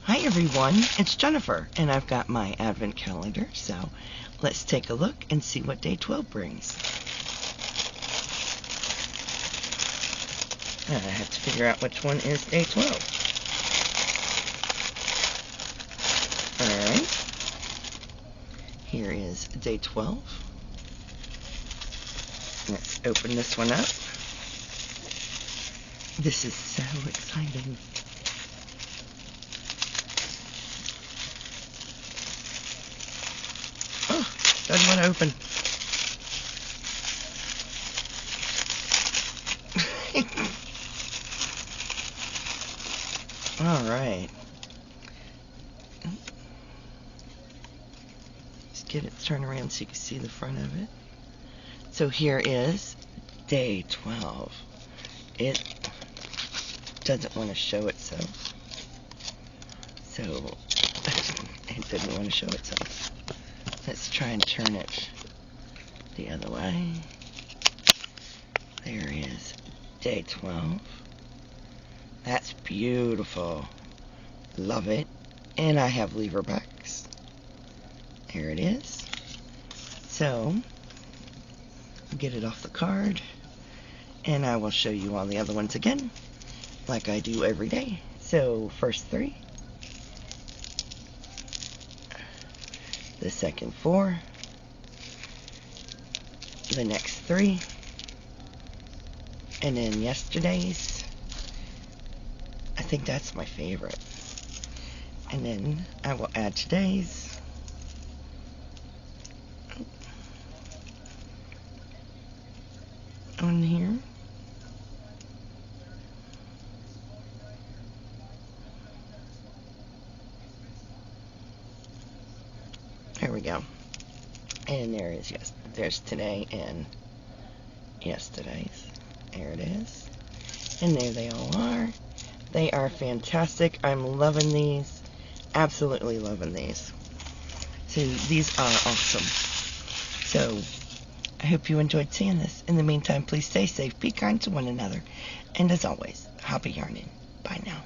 Hi everyone, it's Jennifer, and I've got my advent calendar, so let's take a look and see what day 12 brings. I have to figure out which one is day 12. Alright, here is day 12. Let's open this one up. This is so exciting. Oh, doesn't want to open. All right. Just get it turned around so you can see the front of it. So here is day 12. It doesn't want to show itself. So it didn't want to show itself. Let's try and turn it the other way. There is day 12. That's beautiful. Love it. And I have lever backs. There it is. So, I'll get it off the card. And I will show you all the other ones again, like I do every day. So, first 3. The second 4. The next 3. And then yesterday's. I think that's my favorite. And then I will add today's. On here. There we go. And there is, yes, there's today and yesterday's. There it is. And there they all are. They are fantastic. I'm loving these. Absolutely loving these. So these are awesome. So I hope you enjoyed seeing this. In the meantime, please stay safe, be kind to one another, and as always, happy yarning. Bye now.